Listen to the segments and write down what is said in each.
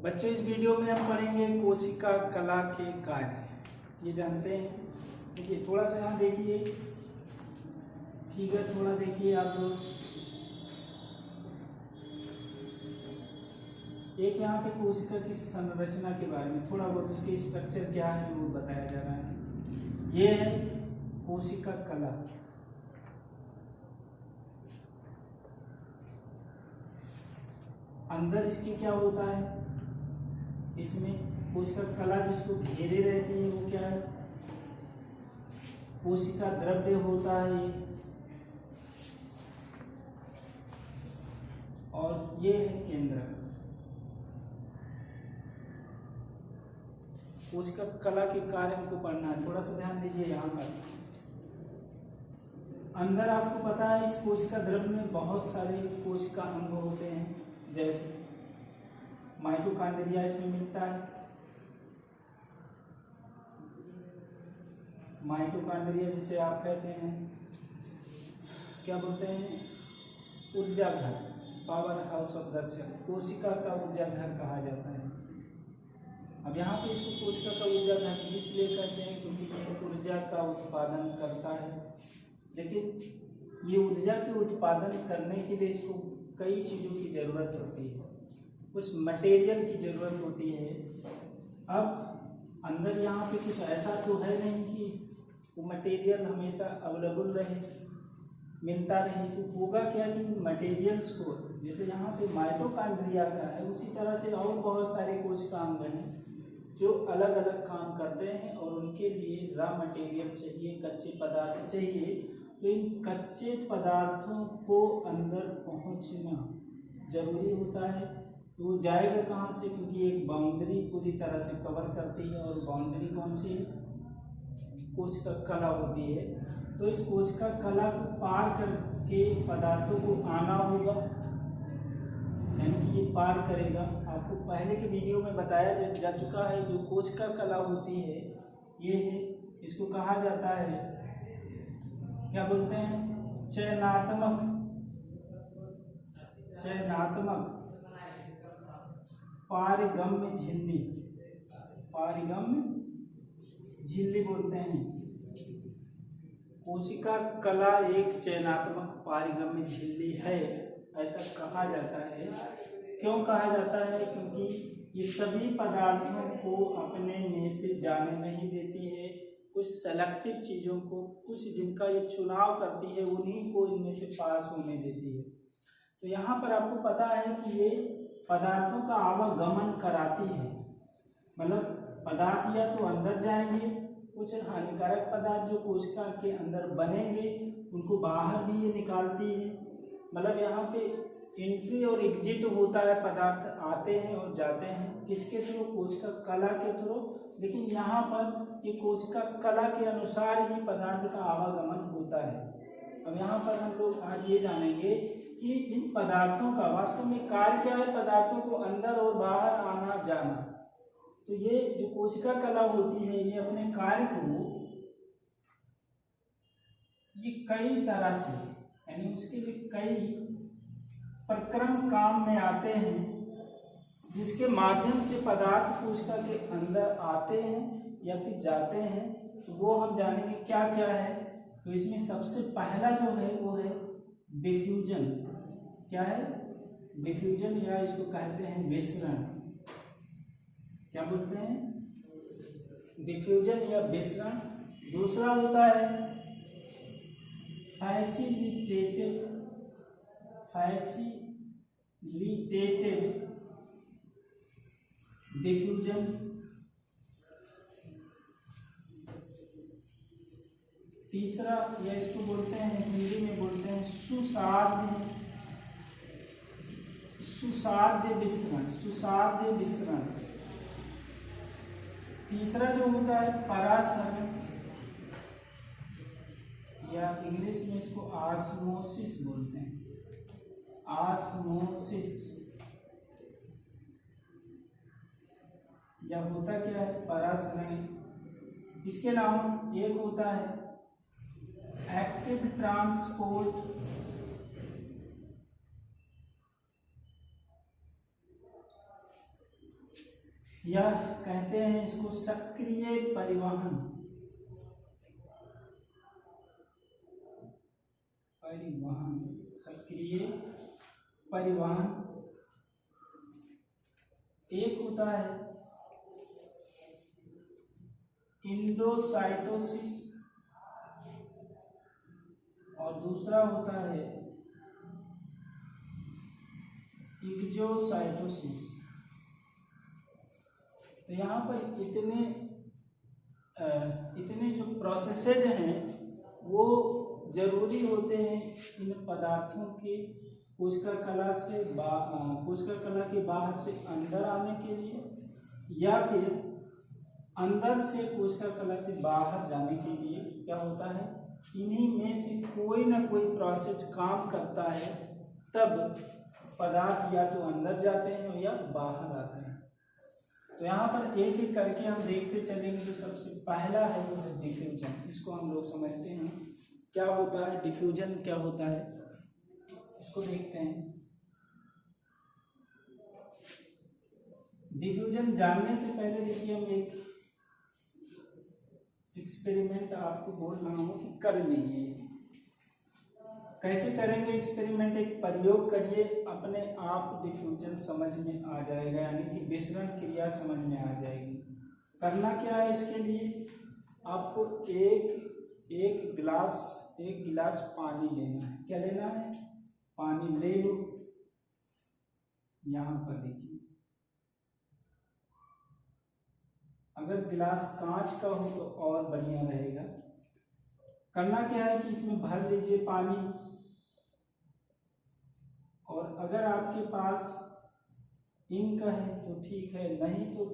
बच्चों, इस वीडियो में हम पढ़ेंगे कोशिका कला के कार्य। ये जानते हैं। देखिए थोड़ा सा यहाँ देखिए, फिगर थोड़ा देखिए आप लोग। एक यहाँ पे कोशिका की संरचना के बारे में थोड़ा बहुत, उसके स्ट्रक्चर क्या है वो बताया जा रहा है। ये है कोशिका कला। अंदर इसके क्या होता है, इसमें कोशिका कला जिसको घेरे रहती है वो क्या है, कोशिका द्रव्य होता है। और ये है केंद्रक। कोशिका कला के कार्य को पढ़ना है, थोड़ा सा ध्यान दीजिए यहाँ पर। अंदर आपको पता है इस कोशिका द्रव्य में बहुत सारे कोशिका अंग होते हैं, जैसे माइटोकॉन्ड्रिया इसमें मिलता है। माइटोकॉन्ड्रिया जिसे आप कहते हैं, क्या बोलते हैं, ऊर्जा घर, powerhouse of the cell, कोशिका का ऊर्जा घर कहा जाता है। अब यहाँ पे इसको कोशिका का ऊर्जा घर इसलिए कहते हैं क्योंकि ये ऊर्जा का उत्पादन करता है। लेकिन ये ऊर्जा के उत्पादन करने के लिए इसको कई चीज़ों की ज़रूरत होती है, कुछ मटेरियल की ज़रूरत होती है। अब अंदर यहाँ पे कुछ ऐसा तो है नहीं कि वो मटेरियल हमेशा अवेलेबल रहे, मिलता रहे। तो होगा क्या कि मटेरियल्स को, जैसे यहाँ पे माइटोकॉन्ड्रिया का है, उसी तरह से और बहुत सारे कोशिका अंग हैं जो अलग अलग काम करते हैं और उनके लिए रॉ मटेरियल चाहिए, कच्चे पदार्थ चाहिए। तो इन कच्चे पदार्थों को अंदर पहुँचना जरूरी होता है। तो वो जाएगा कहाँ से, क्योंकि एक बाउंड्री पूरी तरह से कवर करती है, और बाउंड्री कौन सी है, कोशिका कला होती है। तो इस कोशिका कला को पार करके पदार्थों को आना होगा, यानी कि ये पार करेगा। आपको पहले के वीडियो में बताया जा चुका है, जो कोशिका कला होती है ये है, इसको कहा जाता है, क्या बोलते हैं, चयनात्मक पारगम्य झिल्ली, पारगम्य झिल्ली बोलते हैं। कोशिका कला एक चयनात्मक पारगम्य झिल्ली है, ऐसा कहा जाता है। क्यों कहा जाता है, क्योंकि ये सभी पदार्थों को अपने में से जाने नहीं देती है। कुछ सेलेक्टिव चीज़ों को, कुछ जिनका ये चुनाव करती है, उन्हीं को इनमें से पास होने देती है। तो यहाँ पर आपको पता है कि ये पदार्थों का आवागमन कराती है, मतलब पदार्थ या तो अंदर जाएंगे, कुछ हानिकारक पदार्थ जो कोशिका के अंदर बनेंगे उनको बाहर भी ये निकालती है। मतलब यहाँ पे एंट्री और एग्जिट होता है, पदार्थ आते हैं और जाते हैं, किसके थ्रू, कोशिका कला के थ्रू। लेकिन यहाँ पर ये कोशिका कला के अनुसार ही पदार्थ का आवागमन होता है। अब यहाँ पर हम लोग आज ये जानेंगे कि इन पदार्थों का वास्तव में कार्य क्या है, पदार्थों को अंदर और बाहर आना जाना। तो ये जो कोशिका कला होती है, ये अपने कार्य को ये कई तरह से, यानी उसके लिए कई प्रक्रम काम में आते हैं, जिसके माध्यम से पदार्थ कोशिका के अंदर आते हैं या फिर जाते हैं। तो वो हम जानेंगे क्या क्या है। तो इसमें सबसे पहला जो है वो है डिफ्यूजन। क्या है, डिफ्यूजन, या इसको कहते हैं विसरण। क्या बोलते हैं, डिफ्यूजन या विसरण। दूसरा होता है फैसिलिटेटेड डिफ्यूजन। तीसरा, या इसको बोलते हैं, हिंदी में बोलते हैं सुसाध्य विसरण। तीसरा जो होता है परासरण, या इंग्लिश में इसको ऑस्मोसिस बोलते हैं, ऑस्मोसिस। या होता क्या है, परासरण। इसके अलावा एक होता है एक्टिव ट्रांसपोर्ट, या कहते हैं इसको सक्रिय परिवहन। सक्रिय परिवहन। एक होता है इंडोसाइटोसिस और दूसरा होता है इक्जोसाइटोसिस। तो यहाँ पर इतने जो प्रोसेसेज हैं वो जरूरी होते हैं इन पदार्थों के कोशिका कला के बाहर से अंदर आने के लिए या फिर अंदर से कोशिका कला से बाहर जाने के लिए। क्या होता है, इन्हीं में से कोई ना कोई प्रोसेस काम करता है, तब पदार्थ या तो अंदर जाते हैं या बाहर आते हैं। तो यहाँ पर एक एक करके हम देखते चलेंगे। जो सबसे पहला है वो है डिफ्यूजन। इसको हम लोग समझते हैं क्या होता है, डिफ्यूजन क्या होता है, इसको देखते हैं। डिफ्यूजन जानने से पहले देखिए हम एक एक्सपेरिमेंट आपको बोल रहा हूँ कि कर लीजिए। कैसे करेंगे एक्सपेरिमेंट, एक प्रयोग करिए, अपने आप डिफ्यूजन समझ में आ जाएगा, यानी कि विसरण क्रिया समझ में आ जाएगी। करना क्या है, इसके लिए आपको एक गिलास पानी लेना है। क्या लेना है, पानी ले लो। यहाँ पर देखिए, अगर गिलास कांच का हो तो और बढ़िया रहेगा। करना क्या है कि इसमें भर लीजिए पानी, और अगर आपके पास इंक है तो ठीक है, नहीं तो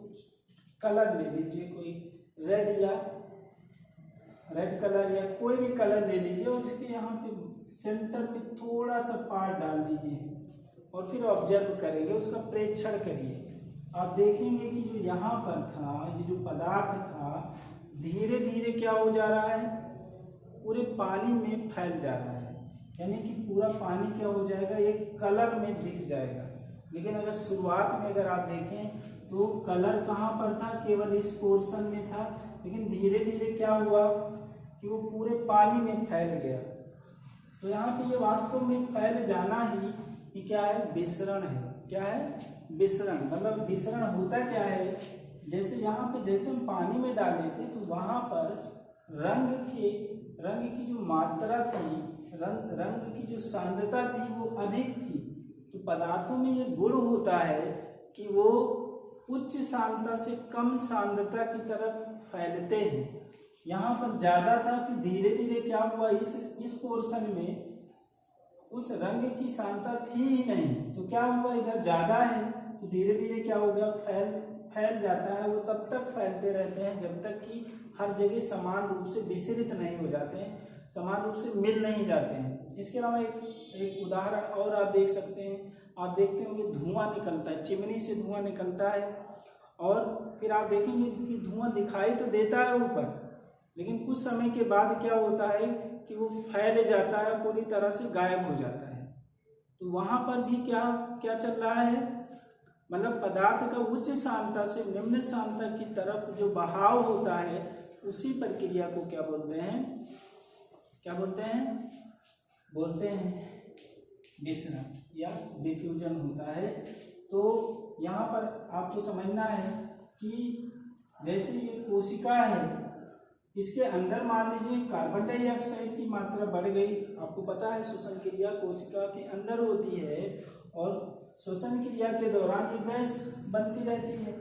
कलर ले लीजिए, कोई रेड कलर या कोई भी कलर ले लीजिए, और उसके यहाँ पे सेंटर में थोड़ा सा पार डाल दीजिए और फिर ऑब्जर्व करेंगे, उसका प्रेक्षण करिए। आप देखेंगे कि जो यहाँ पर था, ये जो पदार्थ था, धीरे धीरे क्या हो जा रहा है, पूरे पानी में फैल जा रहा है। यानी कि पूरा पानी क्या हो जाएगा, एक कलर में दिख जाएगा। लेकिन अगर शुरुआत में अगर आप देखें तो कलर कहाँ पर था, केवल इस पोर्शन में था, लेकिन धीरे धीरे क्या हुआ कि वो पूरे पानी में फैल गया। तो यहाँ पे ये वास्तव में फैल जाना ही क्या है, विसरण है। क्या है, विसरण। मतलब विसरण होता क्या है, जैसे यहाँ पे जैसे हम पानी में डाले थे तो वहाँ पर रंग की जो मात्रा थी, रंग की जो सांद्रता थी वो अधिक थी। तो पदार्थों में ये गुण होता है कि वो उच्च सांद्रता से कम सांद्रता की तरफ फैलते हैं। यहाँ पर ज़्यादा था, फिर धीरे धीरे क्या हुआ, इस पोर्शन में उस रंग की सांद्रता थी ही नहीं, तो क्या हुआ, इधर ज़्यादा है तो धीरे धीरे क्या हो गया, फैल जाता है। वो तब तक फैलते रहते हैं जब तक कि हर जगह समान रूप से विसरित नहीं हो जाते हैं, समान रूप से मिल नहीं जाते हैं। इसके अलावा एक उदाहरण और आप देख सकते हैं। आप देखते होंगे धुआं निकलता है, चिमनी से धुआं निकलता है, और फिर आप देखेंगे कि धुआं दिखाई तो देता है ऊपर, लेकिन कुछ समय के बाद क्या होता है कि वो फैल जाता है, पूरी तरह से गायब हो जाता है। तो वहाँ पर भी क्या चल रहा है, मतलब पदार्थ का उच्च सांद्रता से निम्न सांद्रता की तरफ जो बहाव होता है, उसी प्रक्रिया को क्या बोलते हैं, बोलते हैं विसरण या डिफ्यूजन होता है। तो यहाँ पर आपको समझना है कि जैसे ये कोशिका है, इसके अंदर मान लीजिए कार्बन डाइऑक्साइड की मात्रा बढ़ गई। आपको पता है श्वसन क्रिया कोशिका के अंदर होती है, और श्वसन क्रिया के दौरान ये गैस बनती रहती है।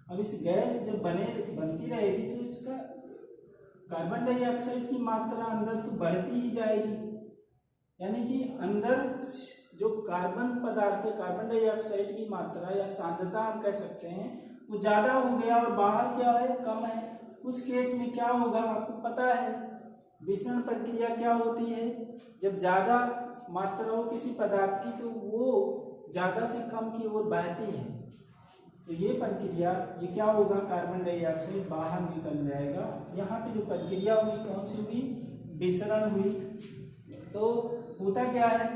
अब इस गैस जब बनती रहेगी तो इसका कार्बन डाइऑक्साइड की मात्रा अंदर तो बढ़ती ही जाएगी। यानी कि अंदर जो कार्बन पदार्थ है, कार्बन डाइऑक्साइड की मात्रा या सांद्रता हम कह सकते हैं, वो ज़्यादा हो गया और बाहर क्या है, कम है। उस केस में क्या होगा, आपको पता है विसरण प्रक्रिया क्या होती है, जब ज़्यादा मात्रा हो किसी पदार्थ की तो वो ज़्यादा से कम की ओर बहती है। तो ये प्रक्रिया, ये क्या होगा, कार्बन डाइऑक्साइड बाहर निकल जाएगा। यहाँ पे जो प्रक्रिया हुई कौन सी हुई, विसरण हुई। तो होता क्या है,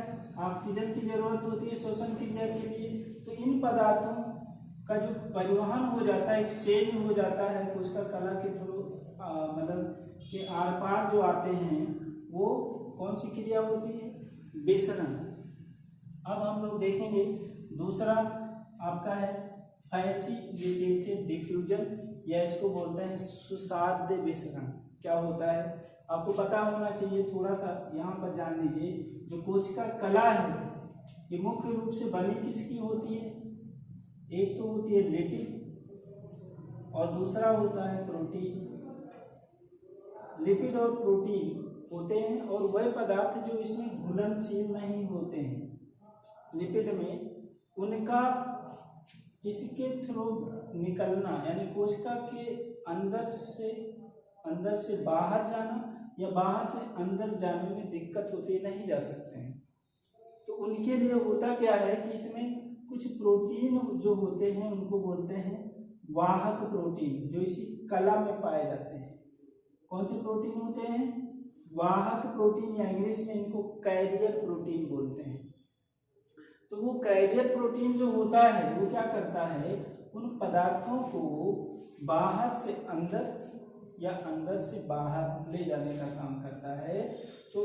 ऑक्सीजन की जरूरत होती है श्वसन क्रिया के लिए। तो इन पदार्थों का जो परिवहन हो जाता है, एक्सचेंज हो जाता है कोशिका कला के थ्रू, मतलब कि आर पार जो आते हैं वो कौन सी क्रिया होती है? विसरण। अब हम लोग देखेंगे दूसरा आपका है फैसिलिटेटेड डिफ्यूजन, या इसको बोलते हैं सुसाध्य विसरण। क्या होता है आपको पता होना चाहिए, थोड़ा सा यहाँ पर जान लीजिए। जो कोशिका कला है ये मुख्य रूप से बनी किसकी होती है? एक तो होती है लिपिड और दूसरा होता है प्रोटीन। लिपिड और प्रोटीन होते हैं और वह पदार्थ जो इसमें घुलनशील नहीं होते हैं लिपिड में, उनका इसके थ्रू निकलना, यानी कोशिका के अंदर से बाहर जाना या बाहर से अंदर जाने में दिक्कत होती है, नहीं जा सकते हैं। तो उनके लिए होता क्या है कि इसमें कुछ प्रोटीन जो होते हैं उनको बोलते हैं वाहक प्रोटीन, जो इसी कला में पाए जाते हैं। कौन से प्रोटीन होते हैं? वाहक प्रोटीन, या इंग्लिश में इनको कैरियर प्रोटीन बोलते हैं। तो वो कैरियर प्रोटीन जो होता है वो क्या करता है? उन पदार्थों को बाहर से अंदर या अंदर से बाहर ले जाने का काम करता है। तो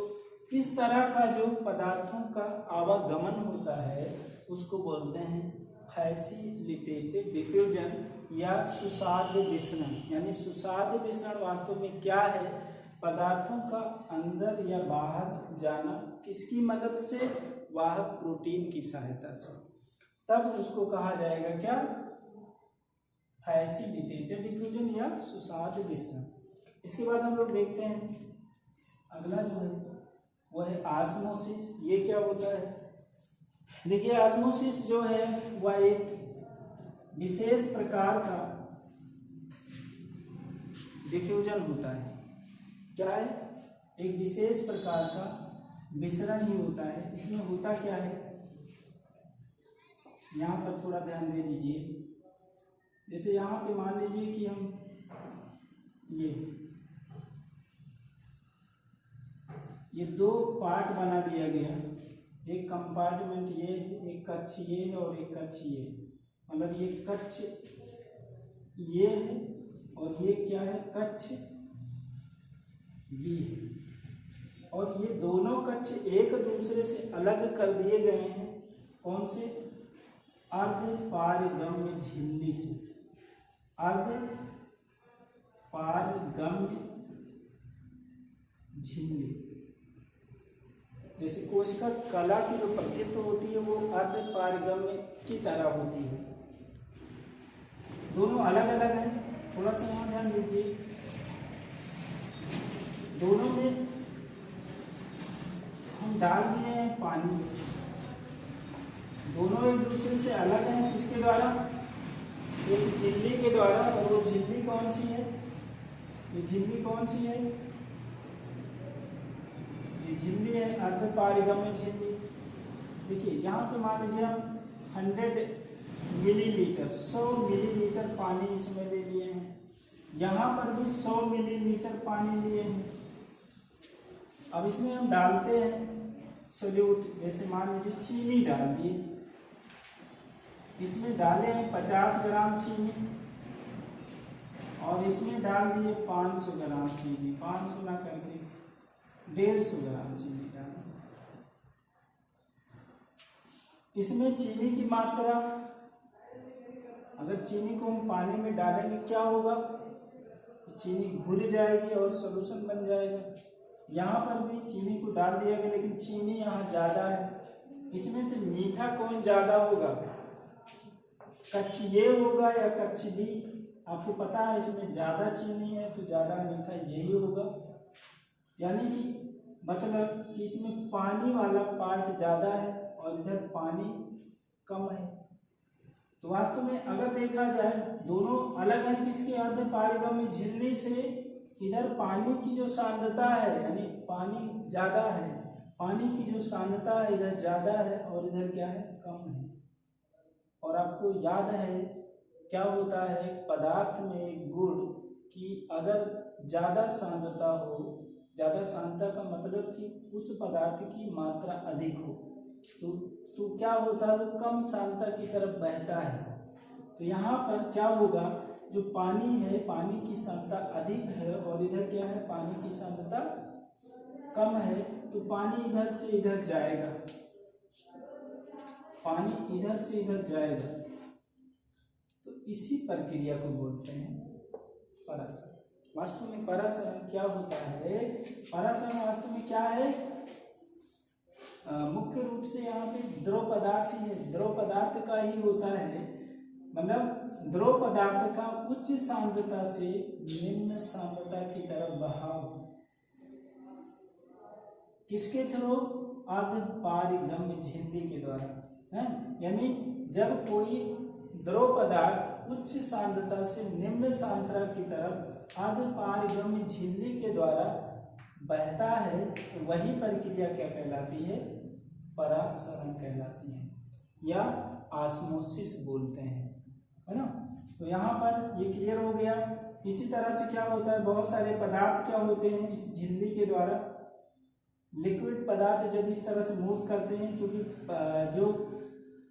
इस तरह का जो पदार्थों का आवागमन होता है उसको बोलते हैं फैसिलिटेटेड डिफ्यूजन या सुसाध्य विसरण। यानी सुसाध्य विसरण वास्तव में क्या है? पदार्थों का अंदर या बाहर जाना किसकी मदद से? वाहक प्रोटीन की सहायता से। तब उसको कहा जाएगा क्या? फैसिलिटेटेड डिफ्यूजन या सुसाध्य विसरण। इसके बाद हम लोग देखते हैं अगला जो है वो है ऑस्मोसिस। ये क्या होता है? देखिए ऑस्मोसिस जो है वह एक विशेष प्रकार का डिफ्यूजन होता है। क्या है? एक विशेष प्रकार का विसरण ही होता है। इसमें होता क्या है, यहाँ पर थोड़ा ध्यान दे दीजिए। जैसे यहाँ पे मान लीजिए कि हम ये दो पार्ट बना दिया गया, एक कंपार्टमेंट ये है, एक कक्ष ये है और एक कक्ष ये है। मतलब ये कक्ष ये है और ये क्या है? कक्ष बी है। और ये दोनों कक्ष एक दूसरे से अलग कर दिए गए हैं। कौन से? अर्धपारगम्य झिल्ली से। अर्धपारगम्य झिल्ली। जैसे कोशिका कला की जो प्रकृति होती है वो अर्धपारगम्य की तरह होती है। दोनों अलग अलग हैं। थोड़ा सा यहाँ ध्यान दीजिए। दोनों में हम डाल दिए हैं पानी। दोनों एक दूसरे से अलग हैं किसके द्वारा? एक झिल्ली के द्वारा। और वो झिल्ली कौन सी है? ये झिल्ली कौन सी है? ये झिल्ली है अर्धपारगम्य झिल्ली। देखिए यहाँ पे मान लीजिए हम 100 मिलीलीटर 100 मिलीलीटर पानी इसमें ले लिए हैं। यहाँ पर भी 100 मिलीलीटर पानी लिए हैं। अब इसमें हम डालते हैं सोल्यूट। जैसे मान लीजिए चीनी डाल दिए, इसमें डाले हैं 50 ग्राम चीनी और इसमें डाल दिए 500 ग्राम चीनी। 500 ना करके 150 ग्राम चीनी डालें। इसमें चीनी की मात्रा, अगर चीनी को हम पानी में डालेंगे क्या होगा? चीनी घुल जाएगी और सॉल्यूशन बन जाएगा। यहाँ पर भी चीनी को डाल दिया गया लेकिन चीनी यहाँ ज़्यादा है। इसमें से मीठा कौन ज़्यादा होगा? कक्ष ये होगा या कक्ष बी? आपको पता है इसमें ज़्यादा चीनी है तो ज़्यादा मीठा यही होगा। यानी कि मतलब कि इसमें पानी वाला पार्ट ज़्यादा है और इधर पानी कम है। तो वास्तव में अगर देखा जाए दोनों अलग हैं किसके? अर्धपारगम्य झिल्ली से। इधर पानी की जो सांद्रता है, यानी पानी ज़्यादा है, पानी की जो सांद्रता है इधर ज़्यादा है और इधर क्या है? कम है। और आपको याद है क्या होता है पदार्थ में गुण कि अगर ज़्यादा सांद्रता हो, ज़्यादा सांद्रता का मतलब कि उस पदार्थ की मात्रा अधिक हो तो क्या होता है? वो कम सांद्रता की तरफ बहता है। तो यहाँ पर क्या होगा, जो पानी है पानी की सांद्रता अधिक है और इधर क्या है पानी की सांद्रता कम है, तो पानी इधर से इधर जाएगा, पानी इधर से इधर जाएगा। तो इसी प्रक्रिया को बोलते हैं परासरण। वास्तव में परासरण क्या होता है, परासरण वास्तव में क्या है, मुख्य रूप से यहाँ पे द्रव पदार्थ ही है, द्रव पदार्थ का ही होता है, मतलब द्रव पदार्थ का उच्च सांद्रता से निम्न सांद्रता की तरफ बहाव किसके थ्रू, अर्धपारगम्य झिल्ली के द्वारा है। यानी जब कोई द्रव पदार्थ उच्च सांद्रता से निम्न सांद्रता की तरफ अर्धपारगम्य झिल्ली के द्वारा बहता है, तो वही प्रक्रिया क्या कहलाती है, परासरण कहलाती है, या ऑस्मोसिस बोलते हैं, है ना। तो यहाँ पर ये क्लियर हो गया। इसी तरह से क्या होता है, बहुत सारे पदार्थ क्या होते हैं इस झिल्ली के द्वारा, लिक्विड पदार्थ जब इस तरह से मूव करते हैं, क्योंकि जो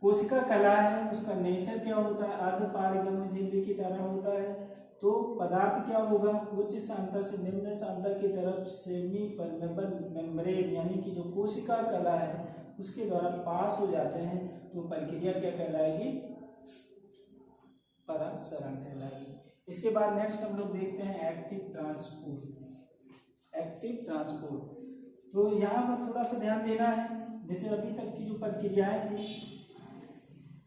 कोशिका कला है उसका नेचर क्या होता है, अर्धपारगम्य झिल्ली की तरह होता है। तो पदार्थ क्या होगा, उच्च सांद्रता से निम्न सांद्रता की तरफ सेमी परमेबल मेम्ब्रेन यानी कि जो कोशिका कला है उसके द्वारा पास हो जाते हैं, तो प्रक्रिया क्या कहलाएगी, परासरण कहलाएगी। इसके बाद नेक्स्ट हम लोग देखते हैं एक्टिव ट्रांसपोर्ट। एक्टिव ट्रांसपोर्ट, तो यहाँ पर थोड़ा सा ध्यान देना है, जैसे अभी तक की जो प्रक्रियाएं थी,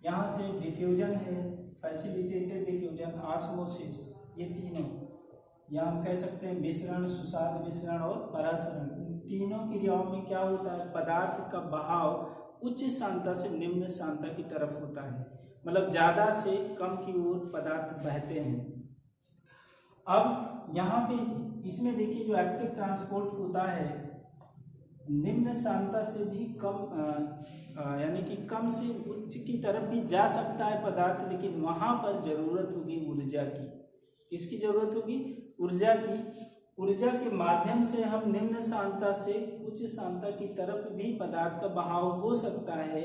यहाँ से डिफ्यूजन है, फैसिलिटेटेड डिफ्यूजन, ऑस्मोसिस, ये तीनों, या हम कह सकते हैं मिश्रण, सुसाद मिश्रण और परासरण, इन तीनों क्रियाओं में क्या होता है, पदार्थ का बहाव उच्च सांद्रता से निम्न सांद्रता की तरफ होता है, मतलब ज़्यादा से कम की ओर पदार्थ बहते हैं। अब यहाँ पे इसमें देखिए जो एक्टिव ट्रांसपोर्ट होता है, निम्न सांद्रता से भी कम यानी कि कम से उच्च की तरफ भी जा सकता है पदार्थ, लेकिन वहाँ पर जरूरत होगी ऊर्जा की। किसकी जरूरत होगी, ऊर्जा की। ऊर्जा के माध्यम से हम निम्न सांद्रता से उच्च सांद्रता की तरफ भी पदार्थ का बहाव हो सकता है।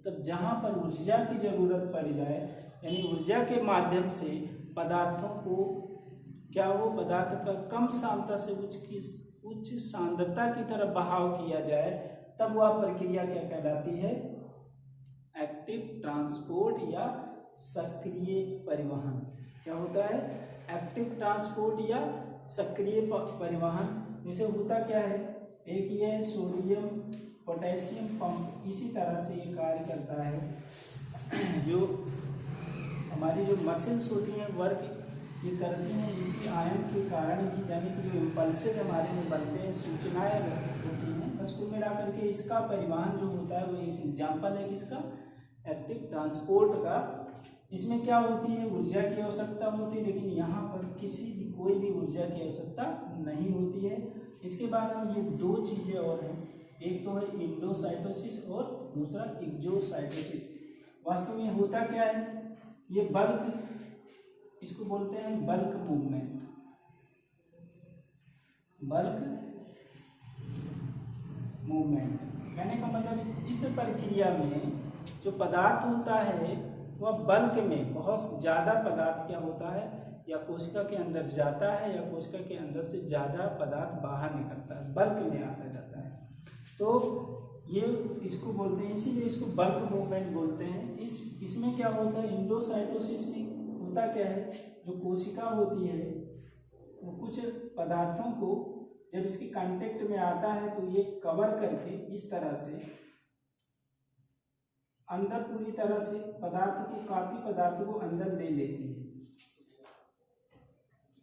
तब जहाँ पर ऊर्जा की जरूरत पड़ जाए, यानी ऊर्जा के माध्यम से पदार्थों को क्या हो, पदार्थ का कम सांद्रता से उच्च सांद्रता की तरफ बहाव किया जाए, तब वह प्रक्रिया क्या कहलाती है, एक्टिव ट्रांसपोर्ट या सक्रिय परिवहन। क्या होता है, एक्टिव ट्रांसपोर्ट या सक्रिय परिवहन। जैसे होता क्या है, एक ये है सोडियम पोटेशियम पंप, इसी तरह से ये कार्य करता है। जो हमारी जो मसल्स होती हैं वर्क ये करती हैं इसी आयन के कारण ही, यानी कि जो इम्पल्सेज हमारे में बनते हैं, सूचनाएं होती हैं, बस कुल मिला करके इसका परिवहन जो होता है वो एक एग्जाम्पल है किसका, एक्टिव ट्रांसपोर्ट का। इसमें क्या होती है, ऊर्जा की आवश्यकता होती है, लेकिन यहाँ पर कोई भी ऊर्जा की आवश्यकता नहीं होती है। इसके बाद हम ये दो चीज़ें और हैं, एक तो है इंडोसाइटोसिस और दूसरा एक्सोसाइटोसिस। वास्तव में होता क्या है, ये बल्क, इसको बोलते हैं बल्क मूवमेंट। बल्क मूवमेंट कहने का मतलब इस प्रक्रिया में जो पदार्थ होता है वह बल्क में, बहुत ज़्यादा पदार्थ क्या होता है, या कोशिका के अंदर जाता है या कोशिका के अंदर से ज़्यादा पदार्थ बाहर निकलता है, बल्क में आता जाता है। तो ये इसको बोलते हैं, इसीलिए इसको बल्क मूवमेंट बोलते हैं। इसमें क्या होता है, इंडोसाइटोसिस में होता क्या है, जो कोशिका होती है वो कुछ पदार्थों को जब इसके कांटेक्ट में आता है तो ये कवर करके इस तरह से अंदर पूरी तरह से काफी पदार्थों को अंदर ले लेती है।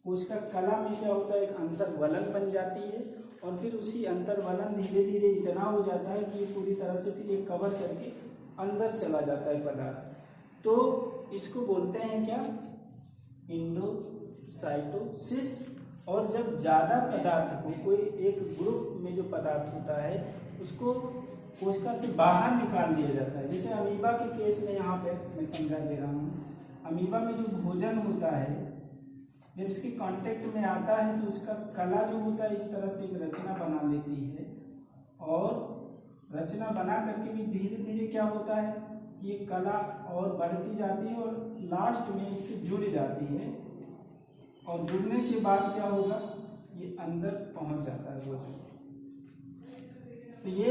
कोशिका कला में क्या होता है, एक अंतर्वलन बन जाती है और फिर उसी अंतर्वलन धीरे धीरे इतना हो जाता है कि पूरी तरह से फिर ये कवर करके अंदर चला जाता है पदार्थ। तो इसको बोलते हैं क्या, इंडोसाइटोसिस। और जब ज़्यादा पदार्थ को, कोई एक ग्रुप में जो पदार्थ होता है उसको कोशिका से बाहर निकाल दिया जाता है। जैसे अमीबा के केस में यहाँ पे मैं समझा दे रहा हूँ, अमीबा में जो भोजन होता है जब इसके कांटेक्ट में आता है तो उसका कला जो होता है इस तरह से एक रचना बना लेती है, और रचना बना करके भी धीरे धीरे क्या होता है, ये कला और बढ़ती जाती है और लास्ट में इससे जुड़ जाती है और जुड़ने के बाद क्या होगा, ये अंदर पहुंच जाता है भोजन। तो ये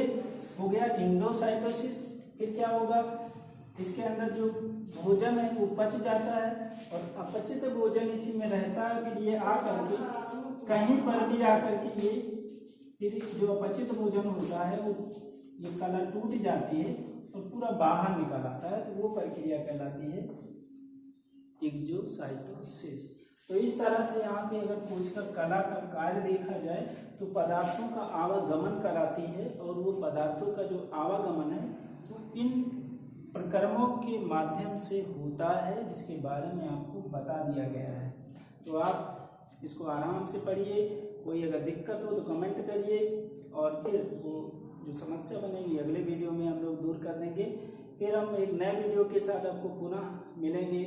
हो गया इंडोसाइटोसिस। फिर क्या होगा, इसके अंदर जो भोजन है वो पच जाता है और अपचित भोजन इसी में रहता है। फिर ये आकर के कहीं पर भी आकर के ये फिर जो अपचित भोजन होता है वो ये कला टूट जाती है और पूरा बाहर निकल आता है। तो वो प्रक्रिया कहलाती है एक्सोसाइटोसिस। तो इस तरह से यहाँ पे अगर कोशिका कला का कार्य देखा जाए तो पदार्थों का आवागमन कराती है और वो पदार्थों का जो आवागमन है वो इन प्रक्रमों के माध्यम से होता है, जिसके बारे में आपको बता दिया गया है। तो आप इसको आराम से पढ़िए, कोई अगर दिक्कत हो तो कमेंट करिए और फिर वो जो समस्या बनेगी अगले वीडियो में हम लोग दूर कर देंगे। फिर हम एक नए वीडियो के साथ आपको पुनः मिलेंगे।